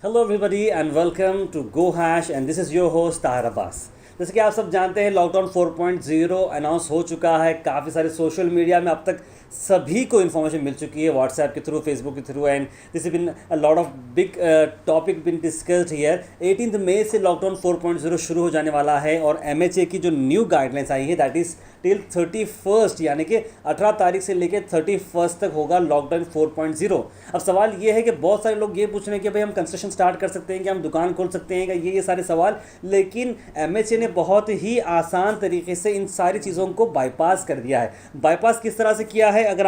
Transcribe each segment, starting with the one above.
Hello everybody and welcome to go hash and this is your host Tahir Abbas. जैसे कि आप सब जानते हैं लॉकडाउन 4.0 अनाउंस हो चुका है। काफ़ी सारे सोशल मीडिया में अब तक सभी को इन्फॉर्मेशन मिल चुकी है, व्हाट्सएप के थ्रू, फेसबुक के through, and this been a lot of big topic been discussed here. 18 मई से लॉकडाउन 4.0 शुरू हो जाने वाला है और MHA की जो न्यू गाइडलाइंस आई है दैट इज़ टिल 31 यानी कि 18 तारीख से लेकर 31 तक होगा लॉकडाउन 4.0। अब सवाल ये है कि बहुत सारे लोग ये पूछ रहे हैं कि भाई हम कंस्ट्रक्शन स्टार्ट कर सकते हैं, कि हम दुकान खोल सकते हैं, कि ये सारे सवाल। लेकिन MHA ने बहुत ही आसान तरीके से इन सारी चीज़ों को बाईपास कर दिया है। बाईपास किस तरह से किया है, अगर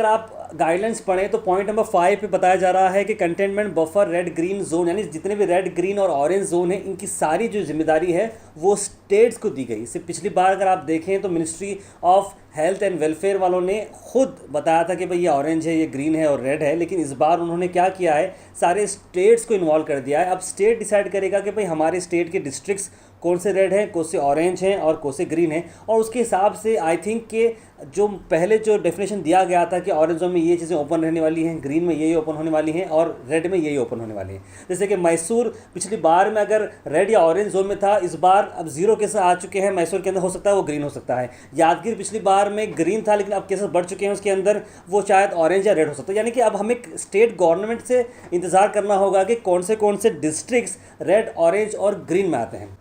आप गाइडलाइंस पढ़ें तो पॉइंट नंबर 5 पे बताया जा रहा है कि containment buffer red green zone, यानी जितने भी रेड ग्रीन और ऑरेंज जोन है इनकी सारी जो जिम्मेदारी है वो स्टेट्स को दी गई। इससे पिछली बार अगर आप देखें तो ministry of health and welfare वालों ने खुद बताया था कि भाई ये ऑरेंज है, ये ग्रीन है और रेड है। लेकिन इस बार उन्होंने क्या किया है, सारे स्टेट्स को इन्वॉल्व कर दिया है। अब स्टेट डिसाइड करेगा कि भाई हमारे स्टेट के डिस्ट्रिक्ट्स कौन से रेड हैं, कौन से ऑरेंज हैं और कौन से ग्रीन हैं। और उसके हिसाब से आई थिंक कि जो पहले जो डेफिनेशन दिया गया था कि ऑरेंज जोन में ये चीज़ें ओपन रहने वाली हैं, ग्रीन में यही ओपन होने वाली हैं और रेड में यही ओपन होने वाली हैं। जैसे कि मैसूर पिछली बार में अगर रेड या ऑरेंज जोन में था, इस बार अब 0 केसेस आ चुके हैं मैसूर के अंदर, हो सकता है वो ग्रीन हो सकता है। यादगीर पिछली बार में ग्रीन था लेकिन अब केसेस बढ़ चुके हैं उसके अंदर, वो शायद ऑरेंज या रेड हो सकता है। यानी कि अब हमें स्टेट गवर्नमेंट से इंतज़ार करना होगा कि कौन से डिस्ट्रिक्ट्स रेड, ऑरेंज और ग्रीन में आते हैं।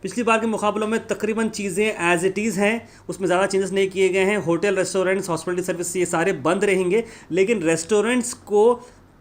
पिछली बार के मुकाबलों में तकरीबन चीज़ें एज इट इज़ हैं, उसमें ज़्यादा चेंजेस नहीं किए गए हैं। होटल, रेस्टोरेंट्स, हॉस्पिटल सर्विस ये सारे बंद रहेंगे, लेकिन रेस्टोरेंट्स को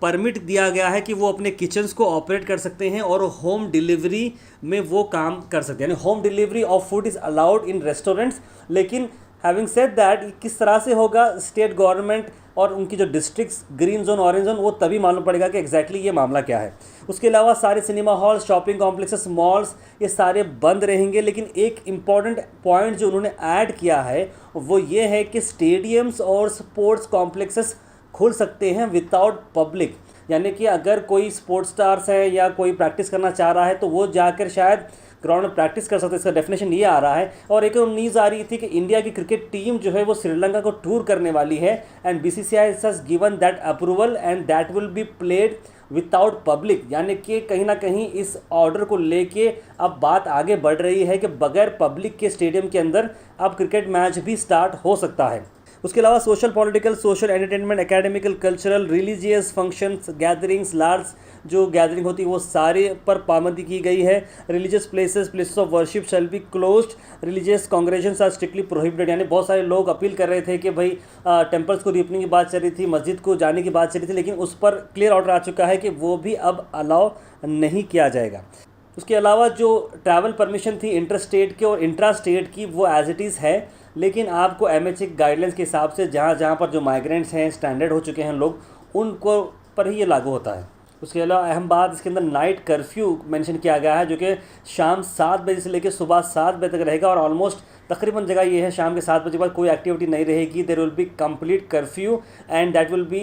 परमिट दिया गया है कि वो अपने किचन्स को ऑपरेट कर सकते हैं और होम डिलीवरी में वो काम कर सकते हैं, यानी home delivery of food is allowed in restaurants. लेकिन हैविंग सेड दैट किस तरह से होगा, स्टेट गवर्नमेंट और उनकी जो districts green zone, orange zone, वो तभी मालूम पड़ेगा कि एग्जैक्टली ये मामला क्या है। उसके अलावा सारे cinema hall, shopping complexes, malls ये सारे बंद रहेंगे। लेकिन एक इम्पॉर्टेंट पॉइंट जो उन्होंने ऐड किया है वो ये है कि स्टेडियम्स और स्पोर्ट्स कॉम्प्लेक्सेस खुल सकते हैं विदाउट पब्लिक। यानी कि अगर कोई स्पोर्ट्स स्टार्स है या कोई प्रैक्टिस करना चाह रहा है तो वो जाकर शायद ग्राउंड में प्रैक्टिस कर सकते हैं। इसका डेफिनेशन ये आ रहा है। और एक न्यूज़ आ रही थी कि इंडिया की क्रिकेट टीम जो है वो श्रीलंका को टूर करने वाली है and BCCI has given that approval and that will be played without public. यानी कि कहीं ना कहीं इस ऑर्डर को लेके अब बात आगे बढ़ रही है कि बगैर पब्लिक के स्टेडियम के अंदर अब क्रिकेट मैच भी स्टार्ट हो सकता है। उसके अलावा social, political, social, entertainment, academical, cultural, religious functions, gatherings, large जो गैदरिंग होती है वो सारे पर पाबंदी की गई है। Religious places of worship shall be closed, religious congregations are strictly prohibited. यानी बहुत सारे लोग अपील कर रहे थे कि भाई टेम्पल्स को रीओपनिंग की बात चल रही थी, मस्जिद को जाने की बात चल रही थी, लेकिन उस पर क्लियर ऑर्डर आ चुका है कि वो भी अब अलाउ नहीं किया जाएगा। उसके अलावा जो ट्रैवल परमिशन थी इंटर स्टेट के और इंट्रा स्टेट की वो एज इट इज़ है, लेकिन आपको MHA गाइडलाइंस के हिसाब से जहाँ पर जो माइग्रेंट्स हैं, स्टैंडर्ड हो चुके हैं लोग, उनको पर ही ये लागू होता है। उसके अलावा अहम बात, इसके अंदर नाइट कर्फ्यू मेंशन किया गया है जो कि शाम 7 बजे से लेकर सुबह 7 बजे तक रहेगा और ऑलमोस्ट तकरीबन जगह ये है शाम के 7 बजे के बाद कोई एक्टिविटी नहीं रहेगी। There will be complete curfew and that will be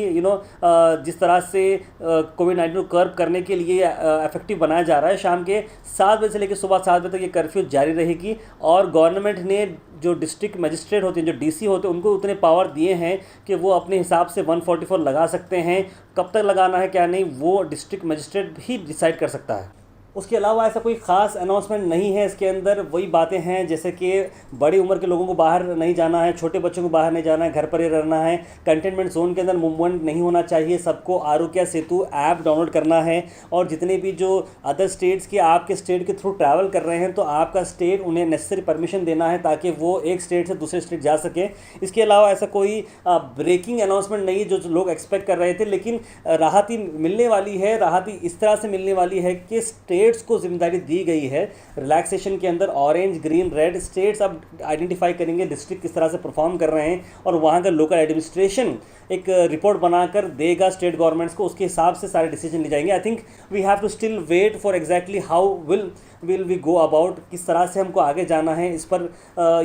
जिस तरह से कोविड-19 को कर्व करने के लिए इफेक्टिव बनाया जा रहा है, शाम के 7 बजे से लेकर सुबह 7 बजे तक ये कर्फ्यू जारी रहेगी। और गवर्नमेंट ने जो डिस्ट्रिक्ट मजिस्ट्रेट होते हैं, जो DC होते हैं, उनको उतने पावर दिए हैं कि वो अपने हिसाब से 144 लगा सकते हैं। कब तक लगाना है क्या नहीं वो डिस्ट्रिक्ट मजिस्ट्रेट भी डिसाइड कर सकता है। उसके अलावा ऐसा कोई ख़ास अनाउंसमेंट नहीं है इसके अंदर। वही बातें हैं जैसे कि बड़ी उम्र के लोगों को बाहर नहीं जाना है, छोटे बच्चों को बाहर नहीं जाना है, घर पर ही रहना है, कंटेनमेंट जोन के अंदर मूवमेंट नहीं होना चाहिए, सबको आरोग्य सेतु ऐप डाउनलोड करना है। और जितने भी जो अदर स्टेट्स की आपके स्टेट के थ्रू ट्रैवल कर रहे हैं तो आपका स्टेट उन्हें नेसेसरी परमिशन देना है ताकि वो एक स्टेट से दूसरे स्टेट जा सके। इसके अलावा ऐसा कोई ब्रेकिंग अनाउंसमेंट नहीं है जो लोग एक्सपेक्ट कर रहे थे, लेकिन राहती मिलने वाली है। राहती इस तरह से मिलने वाली है कि स्टेट्स को जिम्मेदारी दी गई है रिलैक्सेशन के अंदर। ऑरेंज, ग्रीन, रेड स्टेट्स अब आइडेंटिफाई करेंगे डिस्ट्रिक्ट किस तरह से परफॉर्म कर रहे हैं और वहाँ का लोकल एडमिनिस्ट्रेशन एक रिपोर्ट बनाकर देगा स्टेट गवर्नमेंट्स को, उसके हिसाब से सारे डिसीजन ले जाएंगे। I think we have to still wait for exactly how will we go about, किस तरह से हमको आगे जाना है, इस पर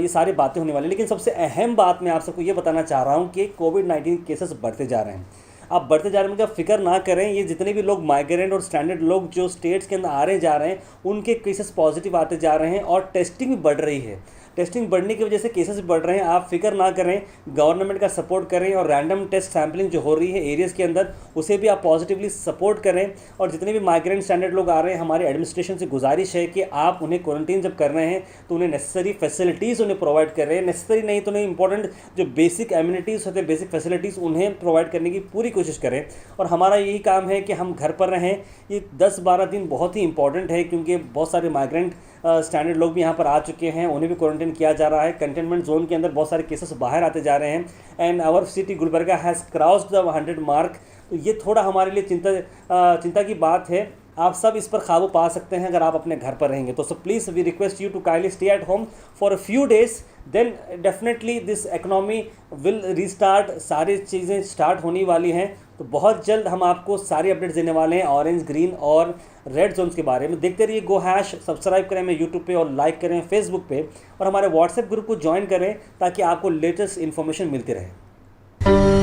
ये सारी बातें होने वाली। लेकिन सबसे अहम बात मैं आप सबको ये बताना चाह रहा हूँ कि कोविड-19 केसेस बढ़ते जा रहे हैं। आप बढ़ते जा रहे हैं, उनका फिक्र ना करें। ये जितने भी लोग माइग्रेंट और स्टैंडर्ड लोग जो स्टेट्स के अंदर आ रहे जा रहे हैं उनके केसेस पॉजिटिव आते जा रहे हैं और टेस्टिंग भी बढ़ रही है। टेस्टिंग बढ़ने की वजह से केसेस बढ़ रहे हैं, आप फिक्र ना करें, गवर्नमेंट का सपोर्ट करें और रैंडम टेस्ट सैम्पलिंग जो हो रही है एरियाज़ के अंदर उसे भी आप पॉजिटिवली सपोर्ट करें। और जितने भी माइग्रेंट स्टैंडर्ड लोग आ रहे हैं, हमारे एडमिनिस्ट्रेशन से गुजारिश है कि आप उन्हें क्वारंटीन जब कर रहे हैं तो उन्हें नेसेसरी फैसिलिटीज़ उन्हें प्रोवाइड कर रहे हैं, नेसेसरी नहीं तो उन्हें इंपॉर्टेंट जो बेसिक एम्यूनिटीज़ होते हैं, बेसिक फैसिलिटीज़ उन्हें प्रोवाइड करने की पूरी कोशिश करें। और हमारा यही काम है कि हम घर पर रहें। ये 10-12 दिन बहुत ही इंपॉर्टेंट है क्योंकि बहुत सारे माइग्रेंट स्टैंडर्ड लोग भी यहाँ पर आ चुके हैं, उन्हें भी क्वारंटाइन किया जा रहा है। कंटेनमेंट जोन के अंदर बहुत सारे केसेस बाहर आते जा रहे हैं and our city Gulbarga has crossed the 100 mark. तो ये थोड़ा हमारे लिए चिंता की बात है। आप सब इस पर काबू पा सकते हैं अगर आप अपने घर पर रहेंगे तो। So please we request you to kindly stay at home for a few days, then definitely this economy will restart. सारी चीज़ें स्टार्ट होने वाली हैं तो बहुत जल्द हम आपको सारी अपडेट्स देने वाले हैं ऑरेंज, ग्रीन और रेड जोन्स के बारे में। देखते रहिए गो हैश, सब्सक्राइब करें हमें यूट्यूब पे और लाइक करें फेसबुक पे, और हमारे व्हाट्सएप ग्रुप को ज्वाइन करें ताकि आपको लेटेस्ट इन्फॉर्मेशन मिलती रहे।